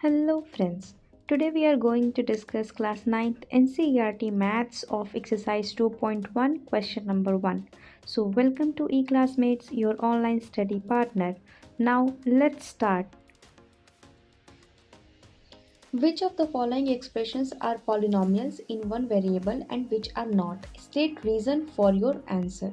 Hello friends. Today we are going to discuss class 9th NCERT Maths of exercise 2.1 question number 1. So welcome to eClassmates, your online study partner. Now let's start. Which of the following expressions are polynomials in one variable and which are not? State reason for your answer.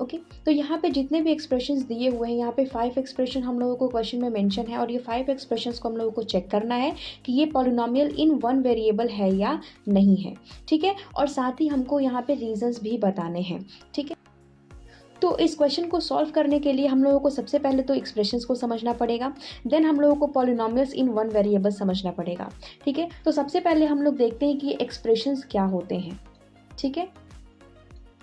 Okay तो यहाँ पे जितने भी expressions दिए हुए हैं, यहाँ पे 5 एक्सप्रेशन हम लोगों को क्वेश्चन में मेंशन है और ये 5 एक्सप्रेशंस को हम लोगों को चेक करना है कि ये पॉलिनोमियल इन वन वेरिएबल है या नहीं है। ठीक है, और साथ ही हमको यहाँ पे रीजंस भी बताने हैं। ठीक है, तो इस क्वेश्चन को सॉल्व करने के लिए हम लोगों को सबसे पहले तो एक्सप्रेशंस को समझना पड़ेगा, देन हम लोगों को पॉलिनोमियल्स इन वन वेरिएबल समझना पड़ेगा। ठीक है, तो सबसे पहले हम लोग देखते हैं कि एक्सप्रेशंस क्या होते हैं। ठीक है,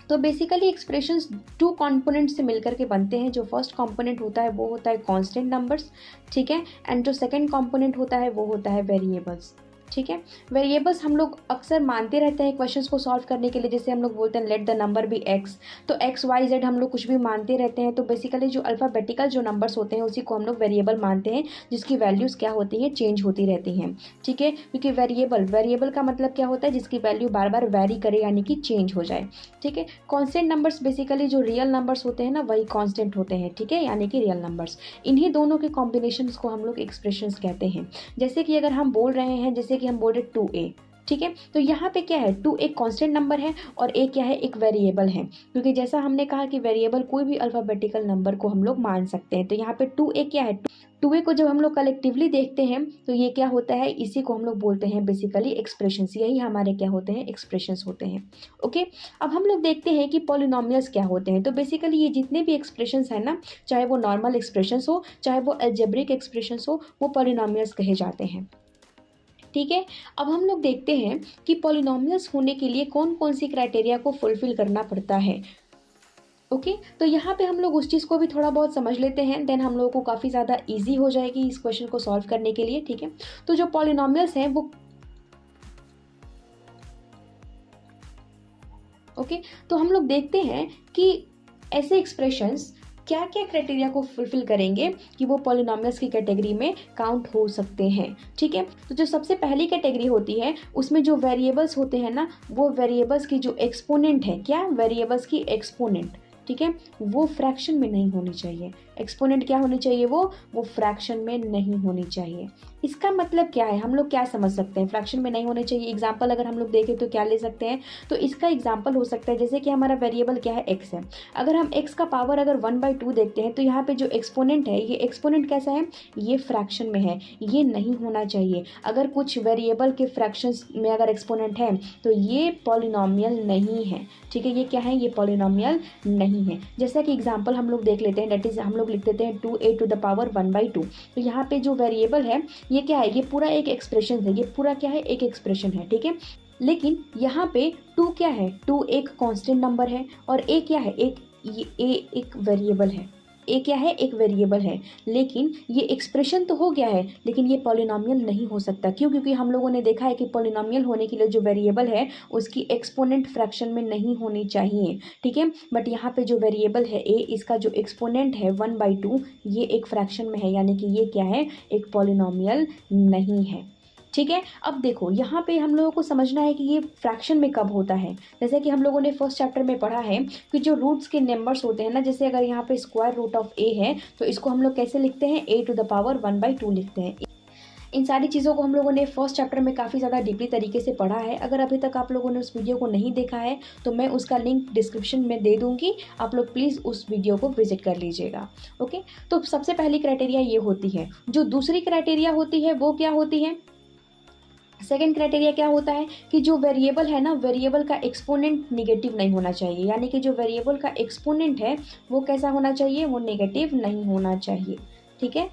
तो बेसिकली एक्सप्रेशंस 2 कंपोनेंट से मिलकर के बनते हैं। जो फर्स्ट कंपोनेंट होता है वो होता है कांस्टेंट नंबर्स। ठीक है, एंड जो सेकंड कंपोनेंट होता है वो होता है वेरिएबल्स। ठीक है, वेरिएबल्स हम लोग अक्सर मानते रहते हैं क्वेश्चंस को सॉल्व करने के लिए, जैसे हम लोग बोलते हैं let the number be X, तो एक्स वाई जेड हम लोग कुछ भी मानते रहते हैं। तो बेसिकली जो अल्फ़ाबेटिकल जो नंबर्स होते हैं उसी को हम लोग वेरिएबल मानते हैं, जिसकी वैल्यूज़ क्या होती हैं, चेंज होती रहती हैं। ठीक है, क्योंकि वेरिएबल का मतलब क्या होता है, जिसकी वैल्यू बार बार वैरी करे यानी कि चेंज हो जाए। ठीक है, कॉन्स्टेंट नंबर्स बेसिकली जो रियल नंबर्स होते हैं ना वही कॉन्स्टेंट होते हैं। ठीक है, यानी कि रियल नंबर्स, इन्हीं दोनों के कॉम्बिनेशन को हम लोग एक्सप्रेशंस कहते हैं। जैसे कि अगर हम बोल रहे हैं, जैसे कि हम बोल रहे 2a, ठीक है, तो यहाँ पे क्या है, 2 एक कांस्टेंट नंबर है और एक क्या है, एक वेरिएबल है। क्योंकि जैसा हमने कहा कि वेरिएबल कोई भी अल्फ़ाबेटिकल नंबर को हम लोग मान सकते हैं, तो यहाँ पे 2a क्या है, 2a को जब हम लोग कलेक्टिवली देखते हैं तो ये क्या होता है, इसी को हम लोग बोलते हैं बेसिकली एक्सप्रेशंस। यही हमारे क्या होते हैं, एक्सप्रेशंस होते हैं। ओके, अब हम लोग देखते हैं कि पॉलिनोमियल्स क्या होते हैं। तो बेसिकली ये जितने भी एक्सप्रेशंस हैं ना, चाहे वो नॉर्मल एक्सप्रेशंस हो, चाहे वो अलजेब्रिक एक्सप्रेशंस हो, वो पॉलिनोमियल्स कहे जाते हैं। ठीक है, अब हम लोग देखते हैं कि पॉलिनोमियल्स होने के लिए कौन कौन सी क्राइटेरिया को फुलफिल करना पड़ता है। ओके, तो यहाँ पे हम लोग उस चीज़ को भी थोड़ा बहुत समझ लेते हैं, देन हम लोगों को काफ़ी ज़्यादा इजी हो जाएगी इस क्वेश्चन को सॉल्व करने के लिए। ठीक है, तो जो पॉलिनोमियल्स हैं वो ओके, तो हम लोग देखते हैं कि ऐसे एक्सप्रेशंस क्या क्या क्राइटेरिया को फुलफिल करेंगे कि वो पॉलिनोमियल्स की कैटेगरी में काउंट हो सकते हैं। ठीक है, तो जो सबसे पहली कैटेगरी होती है उसमें जो वेरिएबल्स होते हैं ना, वो वेरिएबल्स की जो एक्सपोनेंट है, क्या, वेरिएबल्स की एक्सपोनेंट, ठीक है, वो फ्रैक्शन में नहीं होनी चाहिए। एक्सपोनेंट क्या होनी चाहिए, वो फ्रैक्शन में नहीं होनी चाहिए। इसका मतलब क्या है, हम लोग क्या समझ सकते हैं, फ्रैक्शन में नहीं होने चाहिए। एग्जाम्पल अगर हम लोग देखें तो क्या ले सकते हैं, तो इसका एग्जाम्पल हो सकता है जैसे कि हमारा वेरिएबल क्या है, एक्स है। अगर हम एक्स का पावर अगर 1/2 देखते हैं तो यहाँ पे जो एक्सपोनेंट है, ये एक्सपोनेंट कैसा है, ये फ्रैक्शन में है, ये नहीं होना चाहिए। अगर कुछ वेरिएबल के फ्रैक्शंस में अगर एक्सपोनेंट है तो ये पॉलिनोमियल नहीं है। ठीक है, ये क्या है, ये पॉलिनोमियल नहीं है। जैसा कि एग्जाम्पल हम लोग देख लेते हैं, डेट इज हम लोग लिख देते हैं 2a⁴ तो यहाँ पे जो वेरिएबल है ये क्या है, ये पूरा एक एक्सप्रेशन है, ये पूरा क्या है, एक एक्सप्रेशन है। ठीक है, लेकिन यहाँ पे 2 क्या है, 2 एक कांस्टेंट नंबर है और a क्या है, ये एक वेरिएबल है। ए क्या है, एक वेरिएबल है, लेकिन ये एक्सप्रेशन तो हो गया है, लेकिन ये पॉलिनोमियल नहीं हो सकता। क्यों, क्योंकि हम लोगों ने देखा है कि पॉलिनोमियल होने के लिए जो वेरिएबल है उसकी एक्सपोनेंट फ्रैक्शन में नहीं होनी चाहिए। ठीक है, बट यहाँ पे जो वेरिएबल है ए, इसका जो एक्सपोनेंट है 1/2, ये एक फ्रैक्शन में है, यानी कि ये क्या है, एक पॉलिनोमियल नहीं है। ठीक है, अब देखो यहाँ पे हम लोगों को समझना है कि ये फ्रैक्शन में कब होता है। जैसे कि हम लोगों ने फर्स्ट चैप्टर में पढ़ा है कि जो रूट्स के नंबर्स होते हैं ना, जैसे अगर यहाँ पे स्क्वायर रूट ऑफ ए है तो इसको हम लोग कैसे लिखते हैं, a⁴ 1/2 लिखते हैं। इन सारी चीज़ों को हम लोगों ने फर्स्ट चैप्टर में काफ़ी ज़्यादा डीपली तरीके से पढ़ा है। अगर अभी तक आप लोगों ने उस वीडियो को नहीं देखा है तो मैं उसका लिंक डिस्क्रिप्शन में दे दूँगी, आप लोग प्लीज़ उस वीडियो को विजिट कर लीजिएगा। ओके, तो सबसे पहली क्राइटेरिया ये होती है। जो दूसरी क्राइटेरिया होती है वो क्या होती है, सेकेंड क्राइटेरिया क्या होता है कि जो वेरिएबल है ना, वेरिएबल का एक्सपोनेंट निगेटिव नहीं होना चाहिए। यानी कि जो वेरिएबल का एक्सपोनेंट है वो कैसा होना चाहिए, वो नेगेटिव नहीं होना चाहिए। ठीक है,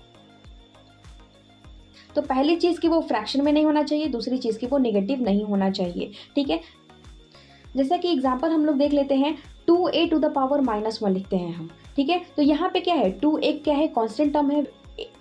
तो पहली चीज़ कि वो फ्रैक्शन में नहीं होना चाहिए, दूसरी चीज़ कि वो नेगेटिव नहीं होना चाहिए। ठीक है, जैसा कि एग्जांपल हम लोग देख लेते हैं, 2a⁻⁻1 लिखते हैं हम। ठीक है, तो यहाँ पे क्या है, 2 एक क्या है, कांस्टेंट टर्म है,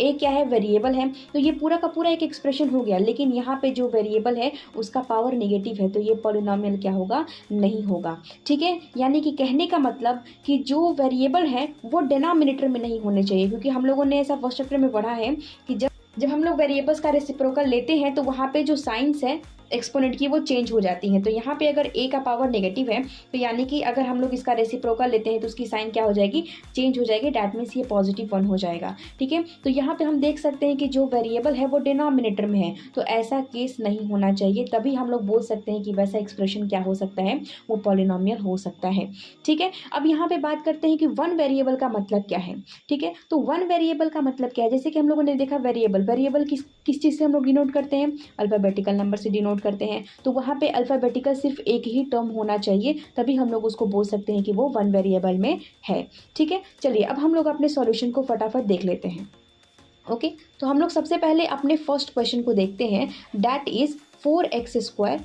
ए क्या है, वेरिएबल है, तो ये पूरा का पूरा एक एक्सप्रेशन हो गया। लेकिन यहाँ पे जो वेरिएबल है उसका पावर नेगेटिव है, तो ये पॉलिनोमियल क्या होगा, नहीं होगा। ठीक है, यानी कि कहने का मतलब कि जो वेरिएबल है वो डिनोमिनेटर में नहीं होने चाहिए, क्योंकि हम लोगों ने ऐसा फर्स्ट चैप्टर में पढ़ा है कि जब जब हम लोग वेरिएबल्स का रेसिप्रोकल लेते हैं तो वहाँ पे जो साइंस है एक्सपोनेंट की वो चेंज हो जाती हैं। तो यहाँ पे अगर a का पावर नेगेटिव है तो यानी कि अगर हम लोग इसका रेसिप्रोकल लेते हैं तो उसकी साइन क्या हो जाएगी, चेंज हो जाएगी। डैट मीन्स ये +1 हो जाएगा। ठीक है, तो यहाँ पे हम देख सकते हैं कि जो वेरिएबल है वो डिनोमिनेटर में है, तो ऐसा केस नहीं होना चाहिए। तभी हम लोग बोल सकते हैं कि वैसा एक्सप्रेशन क्या हो सकता है, वो पॉलिनोमियल हो सकता है। ठीक है, अब यहाँ पे बात करते हैं कि वन वेरिएबल का मतलब क्या है। ठीक है, तो वन वेरिएबल का मतलब क्या है, जैसे कि हम लोगों ने देखा वेरिएबल किस चीज़ से हम लोग डिनोट करते हैं, अल्फ़ाबेटिकल नंबर से डिनोट करते हैं। तो वहाँ पे अल्फ़ाबेटिकल सिर्फ एक ही टर्म होना चाहिए, तभी हम लोग उसको बोल सकते हैं कि वो वन वेरिएबल में है। ठीक है, चलिए अब हम लोग अपने सॉल्यूशन को फटाफट देख लेते हैं। ओके, तो हम लोग सबसे पहले अपने फर्स्ट क्वेश्चन को देखते हैं। That is 4x²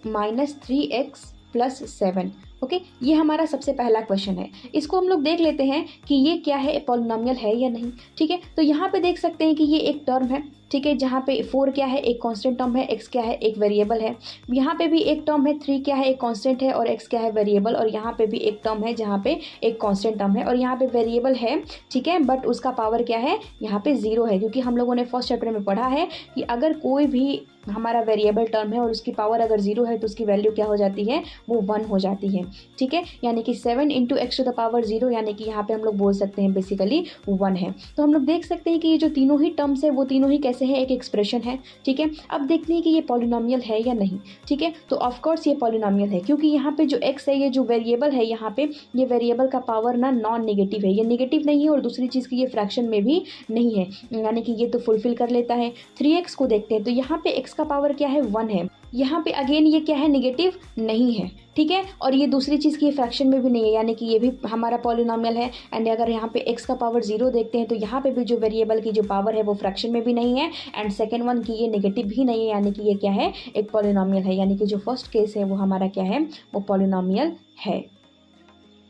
- 3x + 7। Okay, ये हमारा सबसे पहला क्वेश्चन है। इसको हम लोग देख लेते हैं कि ये क्या है, पॉलिनोमियल है या नहीं। ठीक है, तो यहाँ पे देख सकते हैं कि ये एक टर्म है। ठीक है, जहाँ पे 4 क्या है, एक कांस्टेंट टर्म है, x क्या है, एक वेरिएबल है। यहाँ पे भी एक टर्म है, 3 क्या है, एक कांस्टेंट है, और x क्या है, वेरिएबल। और यहाँ पे भी एक टर्म है जहाँ पे एक कांस्टेंट टर्म है, और यहाँ पे वेरिएबल है। ठीक है, बट उसका पावर क्या है, यहाँ पे 0 है, क्योंकि हम लोगों ने फर्स्ट चैप्टर में पढ़ा है कि अगर कोई भी हमारा वेरिएबल टर्म है और उसकी पावर अगर 0 है तो उसकी वैल्यू क्या हो जाती है, वो 1 हो जाती है। ठीक है, यानी कि 7 × x⁻0, यानी कि यहाँ पे हम लोग बोल सकते हैं बेसिकली 1 है। तो हम लोग देख सकते हैं कि ये जो तीनों ही टर्म्स है वो तीनों ही कैसे हैं, एक एक्सप्रेशन है। ठीक है, अब देखते हैं कि ये पॉलिनोमियल है या नहीं। ठीक है, तो ऑफकोर्स ये पॉलिनोमियल है, क्योंकि यहाँ पे जो x है, ये जो वेरिएबल है, यहाँ पे ये वेरिएबल का पावर ना नॉन नेगेटिव है, ये नेगेटिव नहीं है, और दूसरी चीज़ की ये फ्रैक्शन में भी नहीं है, यानी कि ये तो फुलफिल कर लेता है। 3x को देखते हैं, तो यहाँ पे x का पावर क्या है, 1 है। यहाँ पे अगेन ये क्या है, नेगेटिव नहीं है। ठीक है, और ये दूसरी चीज़ की फ्रैक्शन में भी नहीं है, यानी कि ये भी हमारा पॉलिनोमियल है। एंड अगर यहाँ पे x का पावर 0 देखते हैं तो यहाँ पे भी जो वेरिएबल की जो पावर है वो फ्रैक्शन में भी नहीं है, एंड सेकेंड वन की ये नेगेटिव भी नहीं है, यानी कि ये क्या है, एक पॉलिनोमियल है। यानी कि जो फर्स्ट केस है वो हमारा क्या है, वो पॉलिनोमियल है।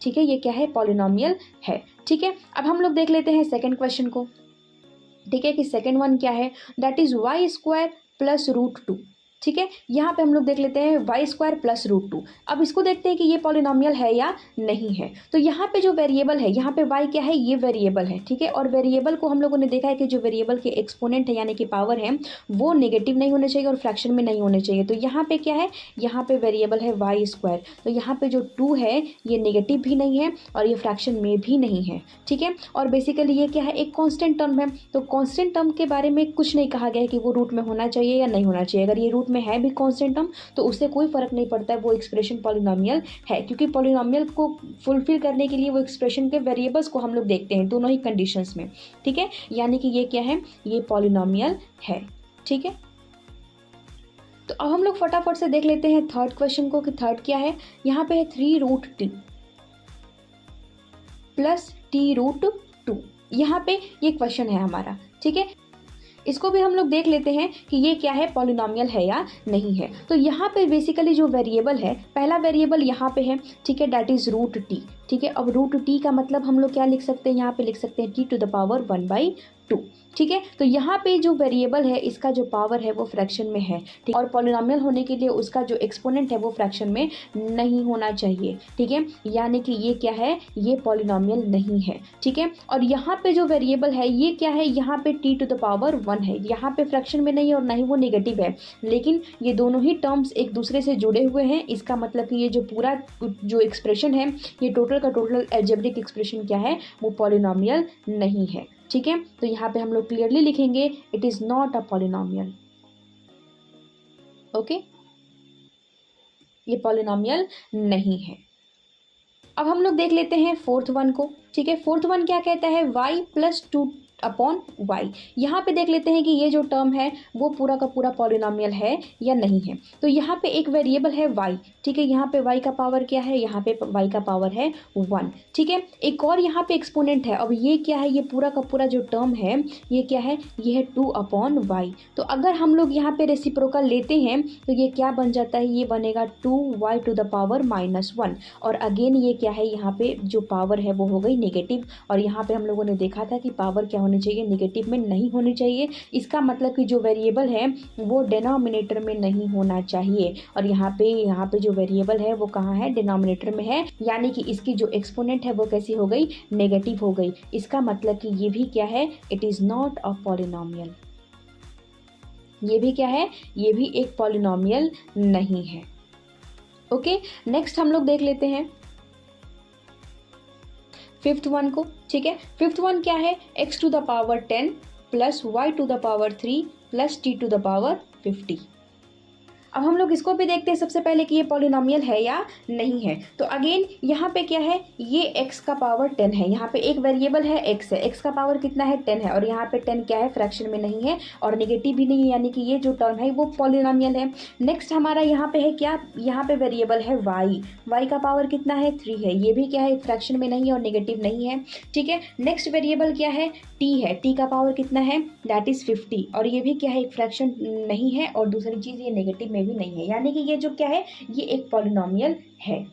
ठीक है, ये क्या है, पॉलिनोमियल है। ठीक है, अब हम लोग देख लेते हैं सेकेंड क्वेश्चन को। ठीक है, कि सेकेंड वन क्या है, दैट इज y² + √2। ठीक है, यहाँ पे हम लोग देख लेते हैं y² + √2। अब इसको देखते हैं कि ये पॉलिनोमियल है या नहीं है। तो यहाँ पे जो वेरिएबल है, यहाँ पे y क्या है, ये वेरिएबल है। ठीक है, और वेरिएबल को हम लोगों ने देखा है कि जो वेरिएबल के एक्सपोनेंट है यानी कि पावर है वो नेगेटिव नहीं होने चाहिए और फ्रैक्शन में नहीं होने चाहिए। तो यहाँ पे क्या है, यहाँ पे वेरिएबल है y²। तो यहाँ पे जो 2 है ये नेगेटिव भी नहीं है और ये फ्रैक्शन में भी नहीं है। ठीक है, और बेसिकली ये क्या है, एक कॉन्स्टेंट टर्म है। तो कॉन्स्टेंट टर्म के बारे में कुछ नहीं कहा गया है कि वो रूट में होना चाहिए या नहीं होना चाहिए। अगर ये रूट में है भी कांस्टेंट टर्म तो उससे कोई फर्क नहीं पड़ता है, वो एक्सप्रेशन पॉलिनोमियल है, क्योंकि पॉलिनोमियल को फुलफिल करने के लिए वो एक्सप्रेशन के वेरिएबल्स को हम लोग देखते हैं दोनों ही कंडीशंस में। ठीक है, यानी कि ये क्या है, ये पॉलिनोमियल है। ठीक है, तो अब हम लोग फटाफट से देख लेते हैं थर्ड क्वेश्चन को कि थर्ड क्या है। यहाँ पे है 3√t + t√2। यहाँ पे ये क्वेश्चन है हमारा। ठीक है, इसको भी हम लोग देख लेते हैं कि ये क्या है, पॉलिनोमियल है या नहीं है। तो यहाँ पे बेसिकली जो वेरिएबल है, पहला वेरिएबल यहाँ पे है। ठीक है, दैट इज √t। ठीक है, अब √t का मतलब हम लोग क्या लिख सकते हैं, यहाँ पे लिख सकते हैं t⁻1/2। ठीक है, तो यहाँ पे जो वेरिएबल है इसका जो पावर है वो फ्रैक्शन में है। ठीक, और पॉलिनोमियल होने के लिए उसका जो एक्सपोनेंट है वो फ्रैक्शन में नहीं होना चाहिए। ठीक है, यानी कि ये क्या है, ये पॉलिनोमियल नहीं है। ठीक है, और यहाँ पे जो वेरिएबल है ये क्या है, यहाँ पे t⁻1 है, यहाँ पे फ्रैक्शन में नहीं और ना ही वो नेगेटिव है, लेकिन ये दोनों ही टर्म्स एक दूसरे से जुड़े हुए हैं। इसका मतलब कि ये जो पूरा जो एक्सप्रेशन है, ये टोटल का टोटल अलजेब्रिक एक्सप्रेशन क्या है, वो पॉलिनोमियल नहीं है। ठीक है, तो यहाँ पे हम लोग क्लियरली लिखेंगे it is not a polynomial. Okay, ये पॉलिनोमियल नहीं है। अब हम लोग देख लेते हैं फोर्थ वन को। ठीक है, फोर्थ वन क्या कहता है, y + 2/y। यहाँ पे देख लेते हैं कि ये जो टर्म है वो पूरा का पूरा पॉलिनोमियल है या नहीं है। तो यहाँ पे एक वेरिएबल है y। ठीक है, यहाँ पे y का पावर क्या है, यहाँ पे y का पावर है 1। ठीक है, एक और यहाँ पे एक्सपोनेंट है। अब ये क्या है, ये पूरा का पूरा जो टर्म है ये क्या है, ये है 2/y। तो अगर हम लोग यहाँ पे रेसिप्रोकल लेते हैं तो ये क्या बन जाता है, ये बनेगा 2y⁻1। और अगेन ये क्या है, यहाँ पे जो पावर है वो हो गई नेगेटिव, और यहाँ पे हम लोगों ने देखा था कि पावर क्या होनी चाहिए, नेगेटिव में नहीं होनी चाहिए। इसका मतलब कि जो वेरिएबल है वो डिनोमिनेटर में नहीं होना चाहिए, और यहाँ पे जो वेरिएबल है वो कहाँ है, डिनोमिनेटर में है, यानी कि इसकी जो एक्सपोनेंट है वो कैसी हो गई, नेगेटिव हो गई। इसका मतलब कि ये भी क्या है, it is not a polynomial. ये भी क्या है, ये भी एक पॉलिनोमियल नहीं है। ओके, नेक्स्ट हम लोग देख लेते हैं फिफ्थ वन को। ठीक है, फिफ्थ वन क्या है, x टू द पावर 10 प्लस y टू द पावर 3 प्लस t टू द पावर 50। अब हम लोग इसको भी देखते हैं सबसे पहले कि ये पॉलिनोमियल है या नहीं है। तो अगेन यहाँ पे क्या है, ये x का पावर 10 है, यहाँ पे एक वेरिएबल है x है, x का पावर कितना है 10 है, और यहाँ पे 10 क्या है, फ्रैक्शन में नहीं है और नेगेटिव भी नहीं है, यानी कि ये जो टर्म है वो पॉलिनोमियल है। नेक्स्ट हमारा यहाँ पे है क्या, यहाँ पे वेरिएबल है y का पावर कितना है 3 है, ये भी क्या है, फ्रैक्शन में नहीं है और नेगेटिव नहीं है। ठीक है, नेक्स्ट वेरिएबल क्या है, t है, t का पावर कितना है, दैट इज 50, और ये भी क्या है, एक फ्रैक्शन नहीं है और दूसरी चीज़ ये नेगेटिव में भी नहीं है, यानी कि ये जो क्या है, ये एक पॉलिनोमियल है।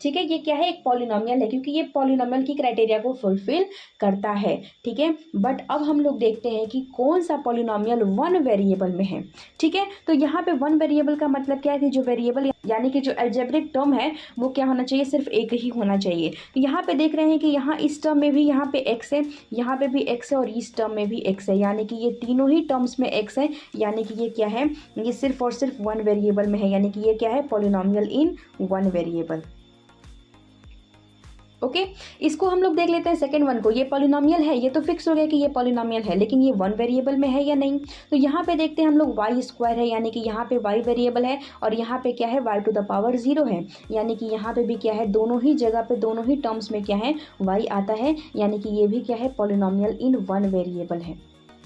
ठीक है, ये क्या है, एक पॉलिनोमियल है, क्योंकि ये पॉलिनोमियल की क्राइटेरिया को फुलफिल करता है। ठीक है, बट अब हम लोग देखते हैं कि कौन सा पॉलिनोमियल वन वेरिएबल में है। ठीक है, तो यहाँ पे वन वेरिएबल का मतलब क्या है कि जो वेरिएबल यानी कि जो अलजेब्रिक टर्म है वो क्या होना चाहिए, सिर्फ एक ही होना चाहिए। तो यहाँ पे देख रहे हैं कि यहाँ इस टर्म में भी यहाँ पे x है, यहाँ पे भी x है और इस टर्म में भी x है, यानी कि ये तीनों ही टर्म्स में x है, यानी कि ये क्या है, ये सिर्फ और सिर्फ वन वेरिएबल में है, यानी कि ये क्या है, polynomial in one variable. Okay, इसको हम लोग देख लेते हैं सेकंड वन को। ये पॉलिनोमियल है, ये तो फिक्स हो गया कि ये पॉलिनोमियल है, लेकिन ये वन वेरिएबल में है या नहीं। तो यहाँ पे देखते हैं हम लोग वाई स्क्वायर है, यानी कि यहाँ पे वाई वेरिएबल है और यहाँ पे क्या है, वाई टू द पावर 0 है, यानी कि यहाँ पे भी क्या है, दोनों ही जगह पे दोनों ही टर्म्स में क्या है, वाई आता है, यानी कि ये भी क्या है, पॉलिनोमियल इन वन वेरिएबल है।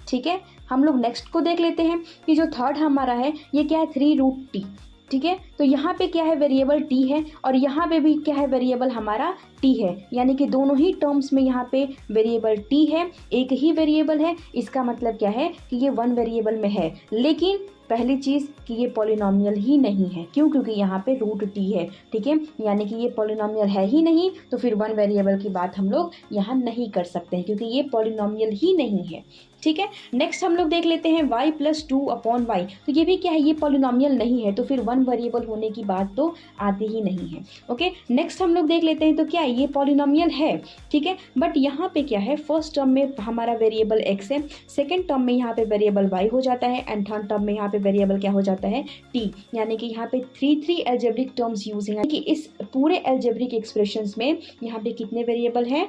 ठीक है, हम लोग नेक्स्ट को देख लेते हैं कि जो थर्ड हमारा है ये क्या है, 3√t। ठीक है, तो यहाँ पे क्या है, वेरिएबल t है और यहाँ पे भी क्या है, वेरिएबल हमारा t है, यानी कि दोनों ही टर्म्स में यहाँ पे वेरिएबल t है, एक ही वेरिएबल है। इसका मतलब क्या है कि ये वन वेरिएबल में है, लेकिन पहली चीज़ कि ये पॉलिनोमियल ही नहीं है। क्यों? क्योंकि यहाँ पे √t है। ठीक है, यानी कि ये पॉलिनोमियल है ही नहीं, तो फिर वन वेरिएबल की बात हम लोग यहाँ नहीं कर सकते हैं, क्योंकि ये पॉलिनोमियल ही नहीं है। ठीक है, नेक्स्ट हम लोग देख लेते हैं y + 2/y। तो ये भी क्या है, ये पॉलिनोमियल नहीं है, तो फिर वन वेरिएबल होने की बात तो आती ही नहीं है। ओके, नेक्स्ट हम लोग देख लेते हैं, तो क्या है, ये पॉलिनोमियल है। ठीक है, बट यहाँ पे क्या है, फर्स्ट टर्म में हमारा वेरिएबल x है, सेकेंड टर्म में यहाँ पे वेरिएबल y हो जाता है एंड थर्ड टर्म में यहाँ पे वेरिएबल क्या हो जाता है, t, यानी कि यहाँ पे 3 एल्जेब्रिक टर्म्स यूज हैं, कि इस पूरे एल्जेब्रिक एक्सप्रेशंस में यहाँ पे कितने वेरिएबल हैं,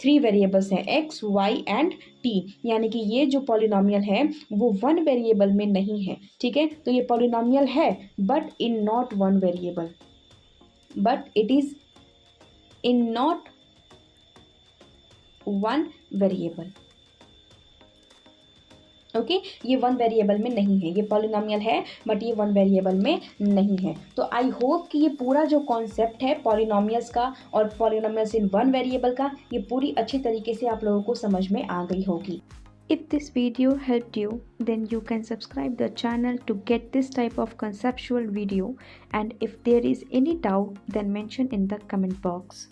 3 वेरिएबल्स हैं, x, y एंड t, यानी कि ये जो पॉलिनोमियल है वो वन वेरिएबल में नहीं है। ठीक है, तो ये पॉलिनोमियल है but in not one variable, but it is in not one variable. Okay, ये वन वेरिएबल में नहीं है, ये पॉलिनोमियल है बट ये वन वेरिएबल में नहीं है। तो आई होप कि ये पूरा जो कॉन्सेप्ट है पॉलिनोमियल्स का और पॉलिनोमियल्स इन वन वेरिएबल का, ये पूरी अच्छी तरीके से आप लोगों को समझ में आ गई होगी। If this video helped you, then you can subscribe the channel to get this type of conceptual video, and if there is any doubt, then mention in the comment box.